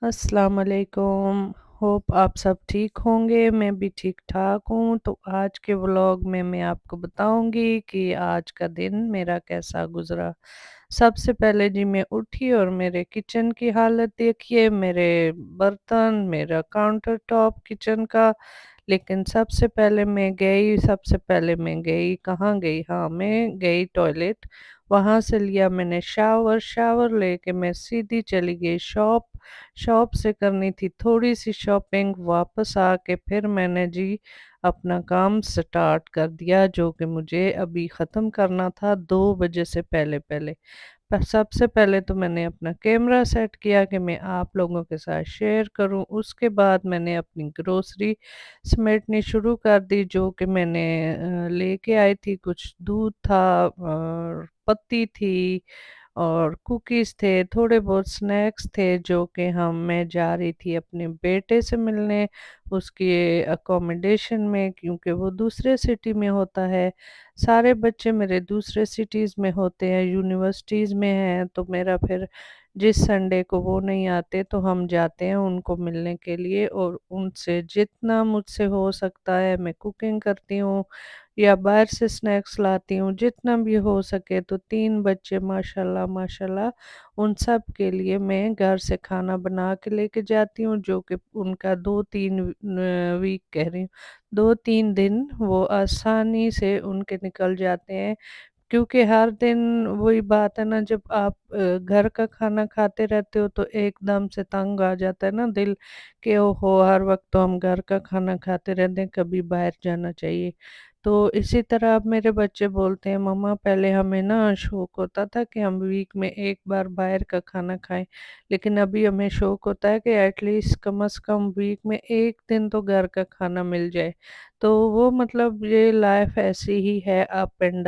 अस्सलाम वालेकुम। होप आप सब ठीक होंगे, मैं भी ठीक-ठाक हूँ। तो आज के व्लॉग में मैं आपको बताऊँगी कि आज का दिन मेरा कैसा गुज़रा। सबसे पहले जी मैं उठी और मेरे किचन की हालत देखिए, मेरे बर्तन, मेरा काउंटर टॉप किचन का। लेकिन सबसे पहले मैं गई कहाँ गई? हाँ, मैं गई टॉयलेट। वहाँ से लिया मैंने शावर, शावर लेके मैं सीधी चली गई शॉप। शॉप से करनी थी थोड़ी-सी शॉपिंग, वापस आके फिर मैंने जी अपना काम स्टार्ट कर दिया जो कि मुझे अभी ख़त्म करना था 2 बजे से पहले-पहले। पर सबसे पहले तो मैंने अपना कैमरा सेट किया कि मैं आप लोगों के साथ शेयर करूं। उसके बाद मैंने अपनी ग्रोसरी समेटनी शुरू कर दी जो कि मैंने लेके आई थी। कुछ दूध था और पत्ती थी और कुकीज़ थे, थोड़े बहुत स्नैक्स थे जो कि हम मैं जा रही थी अपने बेटे से मिलने उसके अकोमोडेशन में, क्योंकि वो दूसरे सिटी में होता है। सारे बच्चे मेरे दूसरे सिटीज़ में होते हैं, यूनिवर्सिटीज़ में हैं, तो मेरा फिर जिस संडे को वो नहीं आते तो हम जाते हैं उनको मिलने के लिए और उनसे जितना मुझसे हो सकता है मैं कुकिंग करती हूँ या बाहर से स्नैक्स लाती हूँ, जितना भी हो सके। तो 3 बच्चे माशाल्लाह माशाल्लाह, उन सब के लिए मैं घर से खाना बना के लेके जाती हूँ जो कि उनका 2-3 वीक कह रही हूँ, 2-3 दिन वो आसानी से उनके निकल जाते हैं। क्योंकि हर दिन वही बात है ना, जब आप घर का खाना खाते रहते हो तो एकदम से तंग आ जाता है ना दिल कि ओहो हर वक्त तो हम घर का खाना खाते रहते हैं, कभी बाहर जाना चाहिए। तो इसी तरह अब मेरे बच्चे बोलते हैं मम्मा पहले हमें ना शौक होता था कि हम वीक में एक बार बाहर का खाना खाएं, लेकिन अभी हमें शौक होता है कि एटलीस्ट कम से कम वीक में एक दिन तो घर का खाना मिल जाए। तो वो मतलब ये लाइफ ऐसी ही है, अप एंड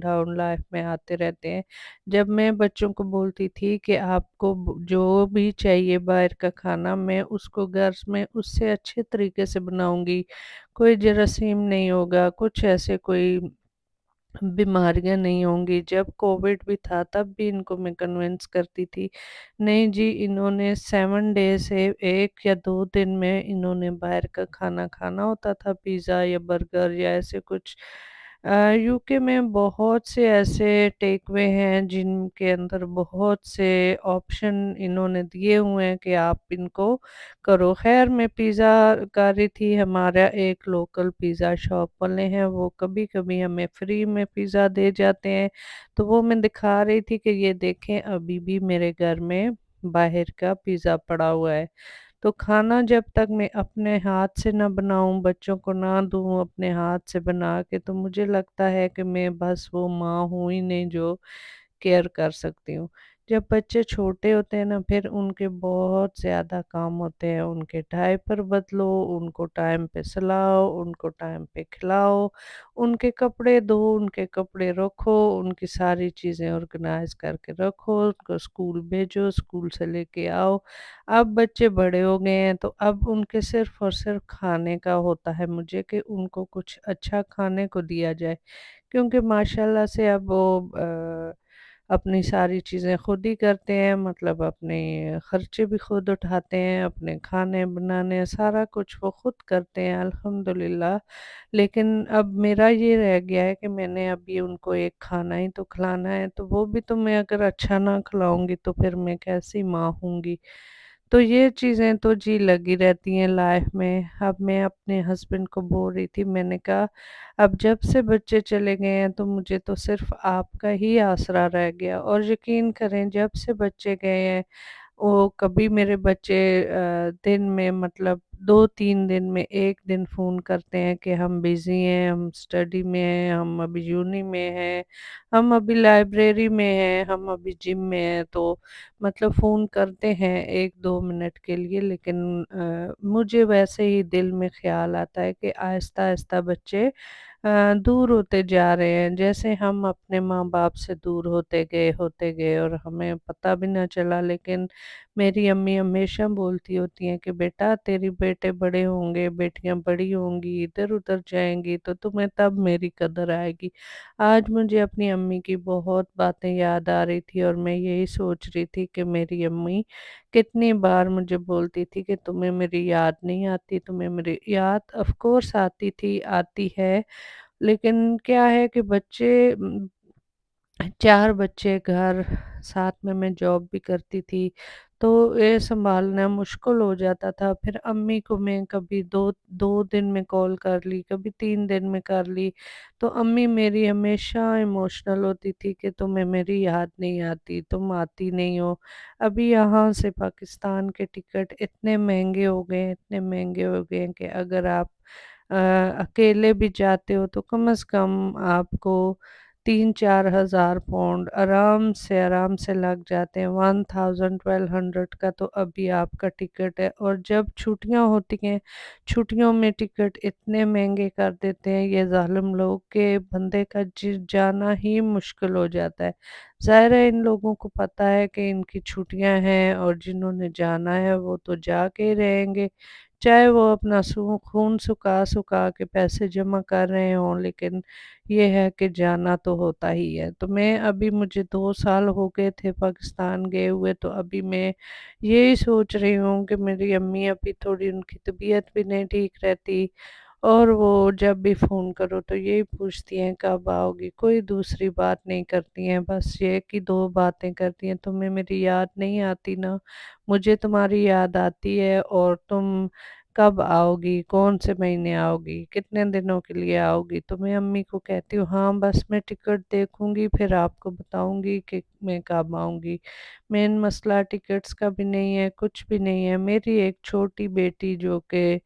डाउन लाइफ में आते रहते हैं। जब मैं बच्चों को बोलती थी कि आपको जो भी चाहिए बाहर का खाना, मैं उसको घर में उससे अच्छे तरीके से बनाऊंगी, कोई जरासीम नहीं होगा, कुछ ऐसे कोई बीमारियां नहीं होंगी। जब कोविड भी था तब भी इनको मैं कन्विंस करती थी, नहीं जी इन्होंने 7 डे से 1 या 2 दिन में इन्होंने बाहर का खाना खाना होता था, पिज़्ज़ा या बर्गर या ऐसे कुछ। यूके में बहुत से ऐसे टेकवे हैं जिनके अंदर बहुत से ऑप्शन इन्होंने दिए हुए हैं कि आप इनको करो। खैर मैं पिज़्ज़ा कर रही थी, हमारा एक लोकल पिज़्ज़ा शॉप वाले हैं, वो कभी कभी हमें फ्री में पिज़्ज़ा दे जाते हैं। तो वो मैं दिखा रही थी कि ये देखें अभी भी मेरे घर में बाहर का पिज़्ज़ा पड़ा हुआ है। तो खाना जब तक मैं अपने हाथ से ना बनाऊं, बच्चों को ना दूं अपने हाथ से बना के, तो मुझे लगता है कि मैं बस वो माँ हूँ ही नहीं जो केयर कर सकती हूँ। जब बच्चे छोटे होते हैं ना फिर उनके बहुत ज़्यादा काम होते हैं, उनके डायपर बदलो, उनको टाइम पे सुलाओ, उनको टाइम पे खिलाओ, उनके कपड़े धो, उनके कपड़े रखो, उनकी सारी चीज़ें ऑर्गेनाइज करके रखो, उनको स्कूल भेजो, स्कूल से लेके आओ। अब बच्चे बड़े हो गए हैं तो अब उनके सिर्फ और सिर्फ खाने का होता है मुझे कि उनको कुछ अच्छा खाने को दिया जाए, क्योंकि माशाल्लाह से अब वो अपनी सारी चीज़ें खुद ही करते हैं, मतलब अपने खर्चे भी खुद उठाते हैं, अपने खाने बनाने सारा कुछ वो खुद करते हैं अल्हम्दुलिल्लाह। लेकिन अब मेरा ये रह गया है कि मैंने अभी उनको एक खाना ही तो खिलाना है, तो वो भी तो मैं अगर अच्छा ना खिलाऊंगी तो फिर मैं कैसी माँ होंगी। तो ये चीज़ें तो जी लगी रहती हैं लाइफ में। अब मैं अपने हस्बैंड को बोल रही थी, मैंने कहा अब जब से बच्चे चले गए हैं तो मुझे तो सिर्फ आपका ही आसरा रह गया, और यकीन करें जब से बच्चे गए हैं वो कभी मेरे बच्चे दिन में मतलब 2-3 दिन में 1 दिन फ़ोन करते हैं कि हम बिज़ी हैं, हम स्टडी में हैं, हम अभी यूनी में हैं, हम अभी लाइब्रेरी में हैं, हम अभी जिम में हैं। तो मतलब फ़ोन करते हैं 1-2 मिनट के लिए, लेकिन मुझे वैसे ही दिल में ख़्याल आता है कि आहिस्ता-आहिस्ता बच्चे दूर होते जा रहे हैं। जैसे हम अपने माँ-बाप से दूर होते गए और हमें पता भी ना चला, लेकिन میری امی ہمیشہ بولتی ہوتی ہیں کہ بیٹا تیری بیٹے بڑے ہوں گے، بیٹیاں بڑی ہوں گی، ادھر ادھر جائیں گی تو تمہیں تب میری قدر آئے گی۔ آج مجھے اپنی امی کی بہت باتیں یاد آ رہی تھی اور میں یہی سوچ رہی تھی کہ میری امی کتنی بار مجھے بولتی تھی کہ تمہیں میری یاد نہیں آتی، تمہیں میری یاد آف کورس آتی تھی، آتی ہے، لیکن کیا ہے کہ بچے 4 بچے گھر، ساتھ میں جاب بھی کرتی تھی، تو یہ سنبھالنا مشکل ہو جاتا تھا۔ پھر امی کو میں کبھی دو دو دن میں کال کر لی، کبھی 3 دن میں کر لی، تو امی میری ہمیشہ ایموشنل ہوتی تھی کہ تمہیں میری یاد نہیں آتی، تم آتی نہیں ہو۔ ابھی یہاں سے پاکستان کے ٹکٹ اتنے مہنگے ہو گئے ہیں، اتنے مہنگے ہو گئے ہیں کہ اگر آپ اکیلے بھی جاتے ہو تو کم از کم آپ کو 3-4 ہزار پاؤنڈ آرام سے لگ جاتے ہیں، 1000-1200 کا تو ابھی آپ کا ٹکٹ ہے۔ اور جب چھٹیاں ہوتی ہیں، چھٹیوں میں ٹکٹ اتنے مہنگے کر دیتے ہیں یہ ظالم لوگ کہ بندے کا جانا ہی مشکل ہو جاتا ہے۔ ظاہر ہے ان لوگوں کو پتہ ہے کہ ان کی چھٹیاں ہیں اور جنہوں نے جانا ہے وہ تو جا کے ہی رہیں گے، چاہے وہ اپنا خون سکھا سکھا کے پیسے جمع کر رہے ہوں، لیکن یہ ہے کہ جانا تو ہوتا ہی ہے۔ تو میں ابھی مجھے 2 سال ہو گئے تھے پاکستان گئے ہوئے، تو ابھی میں یہی سوچ رہی ہوں کہ میری امی ابھی تھوڑی ان کی طبیعت بھی نہیں ٹھیک رہتی، اور وہ جب بھی فون کرو تو یہی پوچھتی ہیں کب آؤ گی، کوئی دوسری بات نہیں کرتی ہیں، بس یہ کہ 2 باتیں کرتی ہیں: تمہیں میری یاد نہیں آتی نا، مجھے تمہاری یاد آتی ہے، اور تم کب آؤ گی، کون سے مہینے آؤ گی، کتنے دنوں کے لیے آؤ گی۔ تو میں امی کو کہتی ہوں ہاں بس میں ٹکٹ دیکھوں گی پھر آپ کو بتاؤں گی کہ میں کب آؤں گی۔ مین مسئلہ ٹکٹس کا بھی نہیں ہے، کچھ بھی نہیں ہے۔ میری ایک چھوٹی بیٹی جو کہ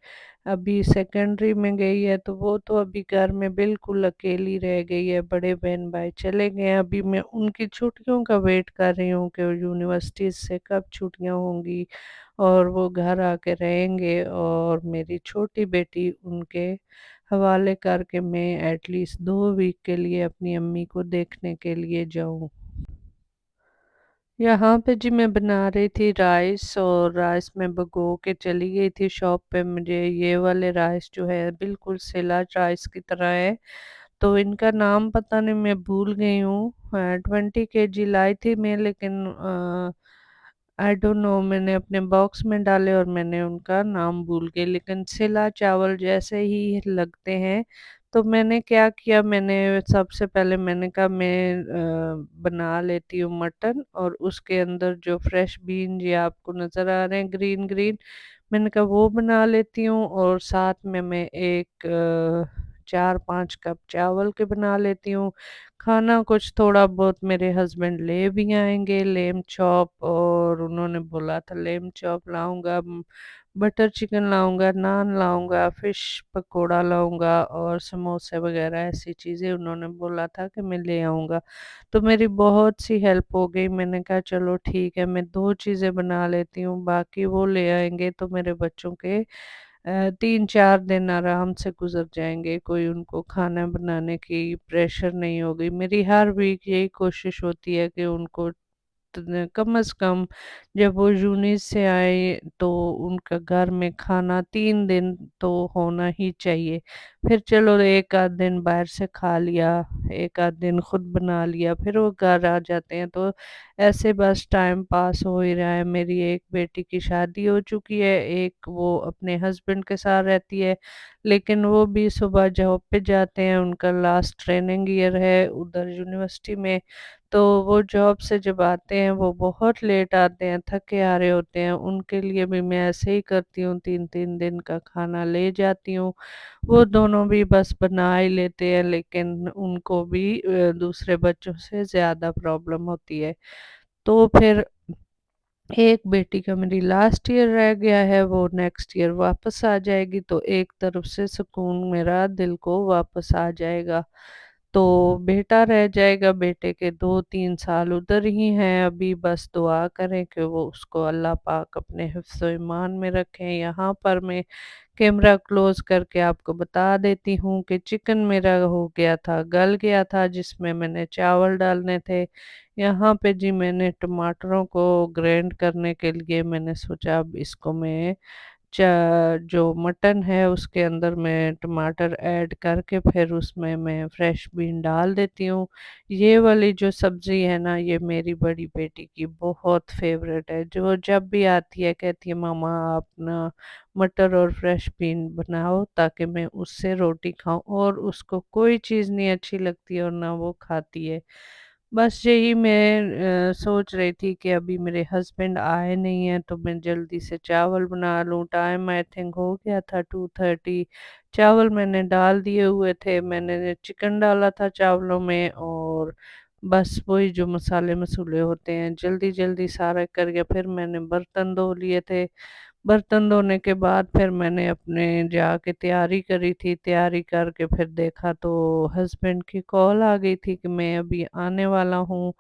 ابھی سیکنڈری میں گئی ہے، تو وہ تو ابھی گھر میں بالکل اکیلی رہ گئی ہے، بڑے بہن بھائی چلے گئے ہیں۔ ابھی میں ان کی چھٹیوں کا ویٹ کر رہی ہوں کہ یونیورسٹیز سے کب چھٹیاں ہوں گی اور وہ گھر آ کے رہیں گے، اور میری چھوٹی بیٹی ان کے حوالے کر کے میں ایٹ لیسٹ 2 ویک کے لیے اپنی امی کو دیکھنے کے لیے جاؤں۔ یہاں پہ جی میں بنا رہی تھی رائس، اور رائس میں بھگو کے چلی گئی تھی شاپ پہ۔ مجھے یہ والے رائس جو ہے بالکل سیلا رائس کی طرح ہے، تو ان کا نام پتہ نہیں، میں بھول گئی ہوں۔ 20 kg لائی تھی میں، لیکن آئی ڈونٹ نو، میں نے اپنے باکس میں ڈالے اور میں نے ان کا نام بھول گئی، لیکن سیلا چاول جیسے ہی لگتے ہیں۔ تو میں نے کیا کیا، میں نے سب سے پہلے میں نے کہا میں بنا لیتی ہوں مٹن، اور اس کے اندر جو فریش بین یہ آپ کو نظر آ رہے ہیں گرین گرین، میں نے کہا وہ بنا لیتی ہوں، اور ساتھ میں ایک 4-5 کپ چاول کے بنا لیتی ہوں۔ کھانا کچھ تھوڑا بہت میرے ہسبینڈ لے بھی آئیں گے، لیم چاپ، اور انہوں نے بولا تھا لیم چاپ لاؤں گا، بٹر چکن لاؤں گا، نان لاؤں گا، فش پکوڑا لاؤں گا، اور سموسے وغیرہ ایسی چیزیں انہوں نے بولا تھا کہ میں لے آؤں گا۔ تو میری بہت سی ہیلپ ہو گئی، میں نے کہا چلو ٹھیک ہے میں 2 چیزیں بنا لیتی ہوں، باقی وہ لے آئیں گے، تو میرے بچوں کے 3-4 دن آرام سے گزر جائیں گے، کوئی ان کو کھانا بنانے کی پریشر نہیں ہوگی۔ میری ہر ویک یہی کوشش ہوتی ہے کہ ان کو کم از کم جب وہ یونیس سے آئے تو ان کا گھر میں کھانا 3 دن تو ہونا ہی چاہیے۔ پھر چلو ایک آدھ دن باہر سے کھا لیا، ایک آدھ دن خود بنا لیا، پھر وہ گھر آ جاتے ہیں، تو ایسے بس ٹائم پاس ہو ہی رہا ہے۔ میری ایک بیٹی کی شادی ہو چکی ہے، ایک وہ اپنے ہسبینڈ کے ساتھ رہتی ہے، لیکن وہ بھی صبح جاب پہ جاتے ہیں، ان کا لاسٹ ٹریننگ ایئر ہے ادھر یونیورسٹی میں، تو وہ جاب سے جب آتے ہیں وہ بہت لیٹ آتے ہیں، تھکے آ رہے ہوتے ہیں۔ ان کے لیے بھی میں ایسے ہی کرتی ہوں، 3-3 دن کا کھانا لے جاتی ہوں۔ وہ دونوں بھی بس بنا ہی لیتے ہیں، لیکن ان کو بھی دوسرے بچوں سے زیادہ پرابلم ہوتی ہے۔ تو پھر ایک بیٹی کا میری لاسٹ ایئر رہ گیا ہے، وہ نیکسٹ ایئر واپس آ جائے گی، تو ایک طرف سے سکون میرا دل کو واپس آ جائے گا۔ तो बेटा रह जाएगा, बेटे के 2-3 साल उधर ही हैं अभी, बस दुआ करें कि वो उसको अल्लाह पाक अपने हिफ्ज़ व ईमान में रखें। यहाँ पर मैं कैमरा क्लोज़ करके आपको बता देती हूँ कि चिकन मेरा हो गया था, गल गया था, जिसमें मैंने चावल डालने थे। यहाँ पे जी मैंने टमाटरों को ग्राइंड करने के लिए मैंने सोचा अब इसको मैं जो मटन है उसके अंदर मैं टमाटर ऐड करके फिर उसमें मैं फ्रेश बीन डाल देती हूँ। ये वाली जो सब्ज़ी है ना, ये मेरी बड़ी बेटी की बहुत फेवरेट है, जो जब भी आती है कहती है मामा आप ना मटर और फ्रेश बीन बनाओ ताकि मैं उससे रोटी खाऊं, और उसको कोई चीज़ नहीं अच्छी लगती और ना वो खाती है। बस यही मैं सोच रही थी कि अभी मेरे हस्बैंड आए नहीं हैं तो मैं जल्दी से चावल बना लूँ। टाइम आई थिंक हो गया था 2:30। चावल मैंने डाल दिए हुए थे, मैंने चिकन डाला था चावलों में, और बस वही जो मसाले मसूले होते हैं जल्दी जल्दी सारा करके फिर मैंने बर्तन धो लिए थे। बर्तन धोने के बाद फिर मैंने अपने जाके तैयारी करी थी, तैयारी करके फिर देखा तो हस्बैंड की कॉल आ गई थी कि मैं अभी आने वाला हूँ,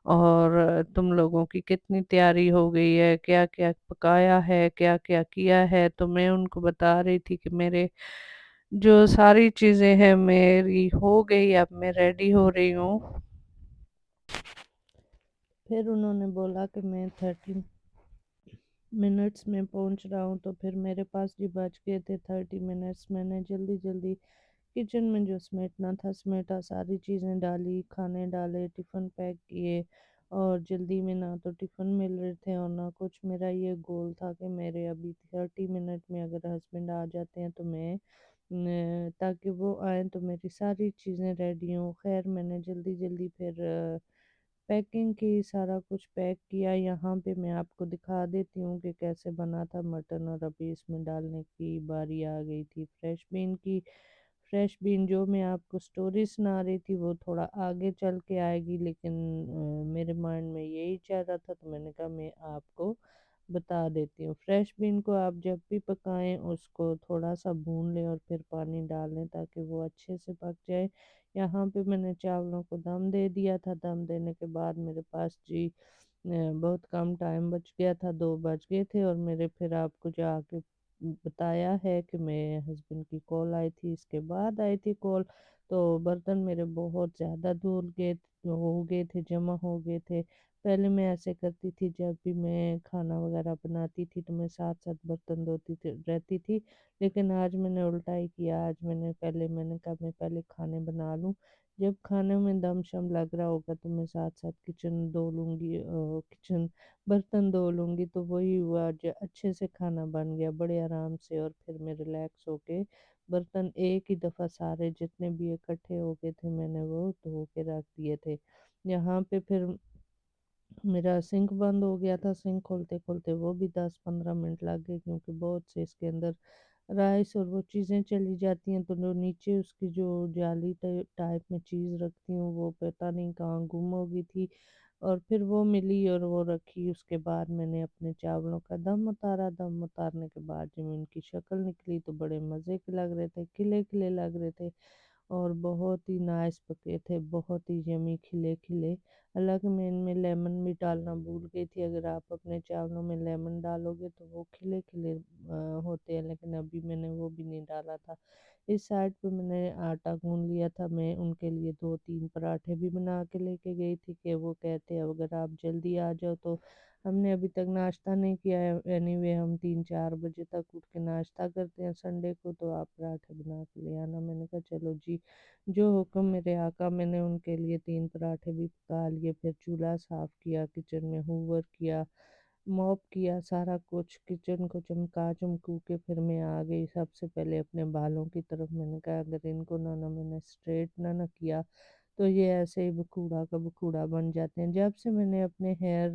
और तुम लोगों की कितनी तैयारी हो गई है, क्या क्या पकाया है, क्या क्या किया है। तो मैं उनको बता रही थी कि मेरे जो सारी चीज़ें हैं मेरी हो गई, अब मैं रेडी हो रही हूँ। फिर उन्होंने बोला कि मैं 30 मिनट्स में पहुंच रहा हूँ, तो फिर मेरे पास जी बच गए थे 30 मिनट्स। मैंने जल्दी जल्दी किचन में जो समेटना था समेटा, सारी चीज़ें डाली, खाने डाले, टिफ़िन पैक किए, और जल्दी में ना तो टिफ़िन मिल रहे थे और ना कुछ। मेरा ये गोल था कि मेरे अभी 30 मिनट में अगर हस्बैंड आ जाते हैं तो मैं ताकि वो आए तो मेरी सारी चीज़ें रेडी हों। खैर मैंने जल्दी जल्दी फिर पैकिंग की, सारा कुछ पैक किया। यहाँ पे मैं आपको दिखा देती हूँ कि कैसे बना था मटन, और अभी इसमें डालने की बारी आ गई थी फ्रेश बीन की। फ्रेश बीन जो मैं आपको स्टोरी सुना रही थी वो थोड़ा आगे चल के आएगी, लेकिन मेरे माइंड में यही चल रहा था तो मैंने कहा मैं आपको बता देती हूँ। फ्रेश बीन को आप जब भी पकाएं उसको थोड़ा सा भून लें और फिर पानी डाल लें ताकि वो अच्छे से पक जाए। यहाँ पे मैंने चावलों को दम दे दिया था। दम देने के बाद मेरे पास जी बहुत कम टाइम बच गया था, 2 बज गए थे, और मेरे फिर आपको जो आके बताया है कि मेरे हस्बैंड की कॉल आई थी, इसके बाद आई थी कॉल। तो बर्तन मेरे बहुत ज़्यादा धुल गए हो गए थे, जमा हो गए थे। पहले मैं ऐसे करती थी, जब भी मैं खाना वगैरह बनाती थी तो मैं साथ साथ बर्तन धोती थी रहती थी, लेकिन आज मैंने उल्टा ही किया। आज मैंने कहा मैं पहले खाने बना लूँ, जब खाने में दम शम लग रहा होगा तो मैं साथ साथ किचन धो लूँगी, किचन बर्तन धो लूँगी। तो वही हुआ, जो अच्छे से खाना बन गया बड़े आराम से, और फिर मैं रिलैक्स होके बर्तन एक ही दफ़ा सारे जितने भी इकट्ठे हो गए थे मैंने वो धो के रख दिए थे। यहाँ पे फिर मेरा सिंक बंद हो गया था, सिंक खोलते खोलते वो भी 10-15 मिनट लग गए, क्योंकि बहुत से इसके अंदर राइस और वो चीज़ें चली जाती हैं, तो जो नीचे उसकी जो जाली टाइप में चीज़ रखती हूँ वो पता नहीं कहाँ गुम हो गई थी, और फिर वो मिली और वो रखी। उसके बाद मैंने अपने चावलों का दम उतारा। दम उतारने के बाद जब उनकी शक्ल निकली तो बड़े मज़े के लग रहे थे, खिले खिले लग रहे थे, और बहुत ही नाइस पके थे, बहुत ही यमी खिले खिले। हालांकि मैं इनमें लेमन भी डालना भूल गई थी। अगर आप अपने चावलों में लेमन डालोगे तो वो खिले खिले होते हैं, लेकिन अभी मैंने वो भी नहीं डाला था। इस साइड पे मैंने आटा गूंद लिया था। मैं उनके लिए 2-3 पराठे भी बना के लेके गई थी कि वो कहते अगर आप जल्दी आ जाओ तो। हमने अभी तक नाश्ता नहीं किया है, एनीवे हम 3-4 बजे तक उठ के नाश्ता करते हैं संडे को, तो आप पराठे बना के ले आना। मैंने कहा चलो जी, जो हुक्म मेरे आका। मैंने उनके लिए 3 पराठे भी पका लिए, फिर चूल्हा साफ किया, किचन में हूवर किया, मॉप किया, सारा कुछ किचन को चमका चमकू के फिर मैं आ गई सबसे पहले अपने बालों की तरफ। मैंने कहा अगर इनको ना मैंने स्ट्रेट ना किया तो ये ऐसे ही बखूड़ा का बखूड़ा बन जाते हैं। जब से मैंने अपने हेयर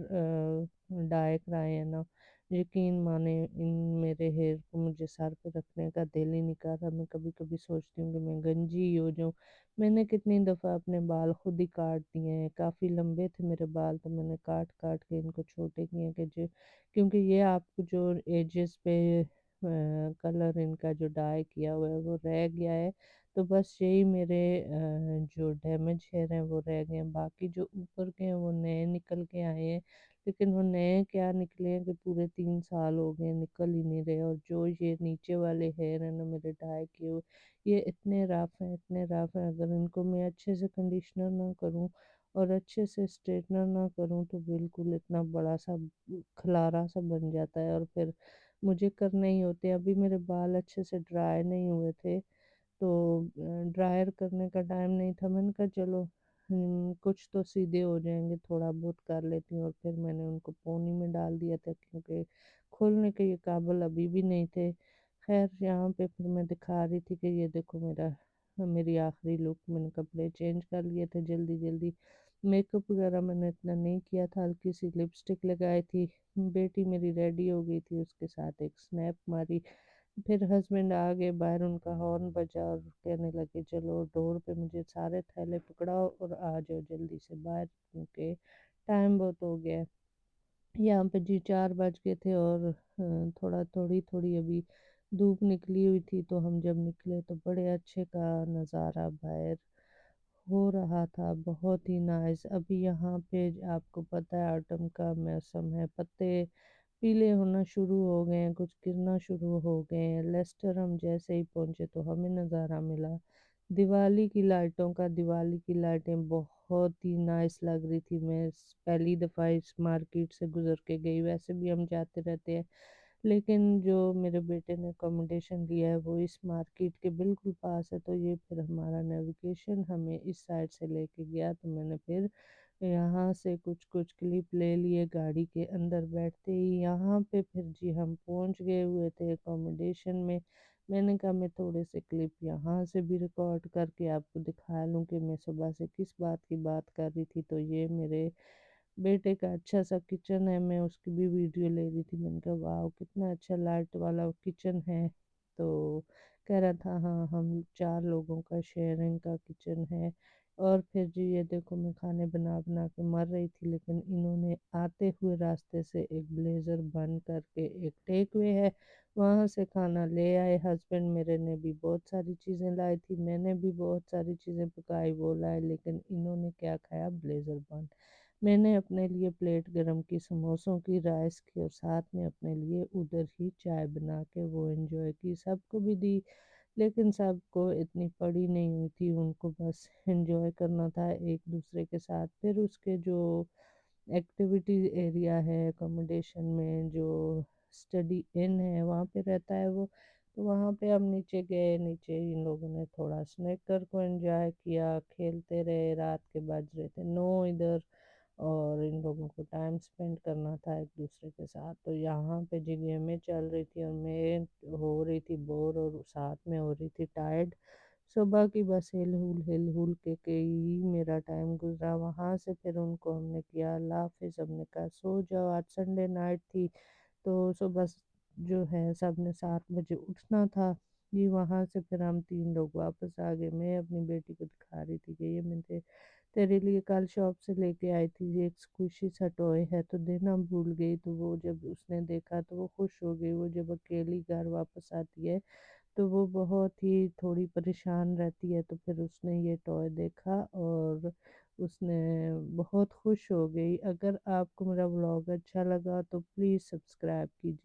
डाई कराए हैं ना, यकीन माने इन मेरे हेयर को मुझे सर पे रखने का दिल ही नहीं कर रहा। मैं कभी कभी सोचती हूँ कि मैं गंजी ही हो जाऊँ। मैंने कितनी दफ़ा अपने बाल खुद ही काट दिए हैं, काफ़ी लंबे थे मेरे बाल तो मैंने काट काट के इनको छोटे किए कि जो, क्योंकि ये आपको जो एजेस पे कलर इनका जो डाई किया हुआ है वो रह गया है, تو بس یہی میرے جو ڈیمیج ہیئر ہیں وہ رہ گئے ہیں، باقی جو اوپر کے ہیں وہ نئے نکل کے آئے ہیں، لیکن وہ نئے کیا نکلے ہیں کہ پورے 3 سال ہو گئے نکل ہی نہیں رہے، اور جو یہ نیچے والے ہیئر ہیں نا میرے ڈائی کیے ہوئے، یہ اتنے رف ہیں اتنے رف ہیں، اگر ان کو میں اچھے سے کنڈیشنر نہ کروں اور اچھے سے اسٹریٹنر نہ کروں تو بالکل اتنا بڑا سا کھلارا سا بن جاتا ہے، اور پھر مجھے کرنے ہی ہوتے ہیں۔ ابھی میرے بال اچھے سے ڈرائی نہیں ہوئے تھے تو ڈرائر کرنے کا ٹائم نہیں تھا، میں نے کہا چلو کچھ تو سیدھے ہو جائیں گے، تھوڑا بہت کر لیتی ہوں، اور پھر میں نے ان کو پونی میں ڈال دیا تھا کیونکہ کھولنے کے یہ قابل ابھی بھی نہیں تھے۔ خیر یہاں پہ پھر میں دکھا رہی تھی کہ یہ دیکھو میری آخری لک، میں نے کپڑے چینج کر لیے تھے جلدی جلدی، میک اپ وغیرہ میں نے اتنا نہیں کیا تھا، ہلکی سی لپسٹک لگائی تھی، بیٹی میری ریڈی ہو گئی تھی، اس کے ساتھ ایک سنیپ ماری، پھر ہسبینڈ آ گئے باہر، ان کا ہارن بجا اور کہنے لگے چلو ڈور پہ مجھے سارے تھیلے پکڑاؤ اور آ جاؤ جلدی سے باہر کیونکہ ٹائم بہت ہو گیا ہے۔ یہاں پہ جی 4 بج گئے تھے، اور تھوڑا تھوڑی تھوڑی ابھی دھوپ نکلی ہوئی تھی، تو ہم جب نکلے تو بڑے اچھے کا نظارہ باہر ہو رہا تھا، بہت ہی نائس۔ ابھی یہاں پہ آپ کو پتہ ہے آٹم کا موسم ہے، پتے پیلے ہونا شروع ہو گئے ہیں، کچھ گرنا شروع ہو گئے ہیں۔ لیسٹر ہم جیسے ہی پہنچے تو ہمیں نظارہ ملا دیوالی کی لائٹوں کا، دیوالی کی لائٹیں بہت ہی نائس لگ رہی تھی۔ میں پہلی دفعہ اس مارکیٹ سے گزر کے گئی، ویسے بھی ہم جاتے رہتے ہیں لیکن جو میرے بیٹے نے اکوموڈیشن لیا ہے وہ اس مارکیٹ کے بالکل پاس ہے، تو یہ پھر ہمارا نیویگیشن ہمیں اس سائڈ سے لے کے گیا، تو میں نے پھر یہاں سے کچھ کچھ کلپ لے لیے گاڑی کے اندر بیٹھتے ہی۔ یہاں پہ پھر جی ہم پہنچ گئے ہوئے تھے اکوموڈیشن میں نے کہا میں تھوڑے سے کلپ یہاں سے بھی ریکارڈ کر کے آپ کو دکھا لوں کہ میں صبح سے کس بات کی بات کر رہی تھی۔ تو یہ میرے بیٹے کا اچھا سا کچن ہے، میں اس کی بھی ویڈیو لے رہی تھی، میں نے کہا واو کتنا اچھا لائٹ والا کچن ہے، تو کہہ رہا تھا ہاں ہم 4 لوگوں کا شیئرنگ کا کچن ہے۔ اور پھر جی یہ دیکھو میں کھانے بنا بنا کے مر رہی تھی، لیکن انہوں نے آتے ہوئے راستے سے ایک بلیزر بن کر کے ایک ٹیک وے ہے وہاں سے کھانا لے آئے، ہسبینڈ میرے نے بھی بہت ساری چیزیں لائی تھی، میں نے بھی بہت ساری چیزیں پکائی وہ لائے، لیکن انہوں نے کیا کھایا بلیزر بن۔ میں نے اپنے لیے پلیٹ گرم کی سموسوں کی، رائس کی، اور ساتھ میں اپنے لیے ادھر ہی چائے بنا کے وہ انجوائے کی، سب کو بھی دی، لیکن سب کو اتنی پڑی نہیں ہوئی تھی، ان کو بس انجوائے کرنا تھا ایک دوسرے کے ساتھ۔ پھر اس کے جو ایکٹیویٹی ایریا ہے اکوموڈیشن میں، جو اسٹڈی ان ہے وہاں پہ رہتا ہے وہ، تو وہاں پہ ہم نیچے گئے، نیچے ان لوگوں نے تھوڑا سنیکر کو انجوائے کیا، کھیلتے رہے، رات کے بج رہے تھے 9 ادھر، اور ان لوگوں کو ٹائم سپینڈ کرنا تھا ایک دوسرے کے ساتھ، تو یہاں پہ جی گیمیں چل رہی تھی اور میں ہو رہی تھی بور اور ساتھ میں ہو رہی تھی ٹائرڈ۔ صبح کی بس ہل ہل کے ہی میرا ٹائم گزرا وہاں سے، پھر ان کو ہم نے کیا اللہ حافظ، ہم نے کہا سو جاؤ، آج سنڈے نائٹ تھی تو صبح جو ہے سب نے 7 بجے اٹھنا تھا جی۔ وہاں سے پھر ہم 3 لوگ واپس آ گئے، میں اپنی بیٹی کو دکھا رہی تھی کہ یہ میں تیرے لیے کل شاپ سے لے کے آئی تھی، یہ ایک سکوشی سا ٹوئے ہے تو دینا بھول گئی، تو وہ جب اس نے دیکھا تو وہ خوش ہو گئی، وہ جب اکیلی گھر واپس آتی ہے تو وہ بہت ہی تھوڑی پریشان رہتی ہے، تو پھر اس نے یہ ٹوئے دیکھا اور اس نے بہت خوش ہو گئی۔ اگر آپ کو میرا ولاگ اچھا لگا تو پلیز سبسکرائب کیجیے۔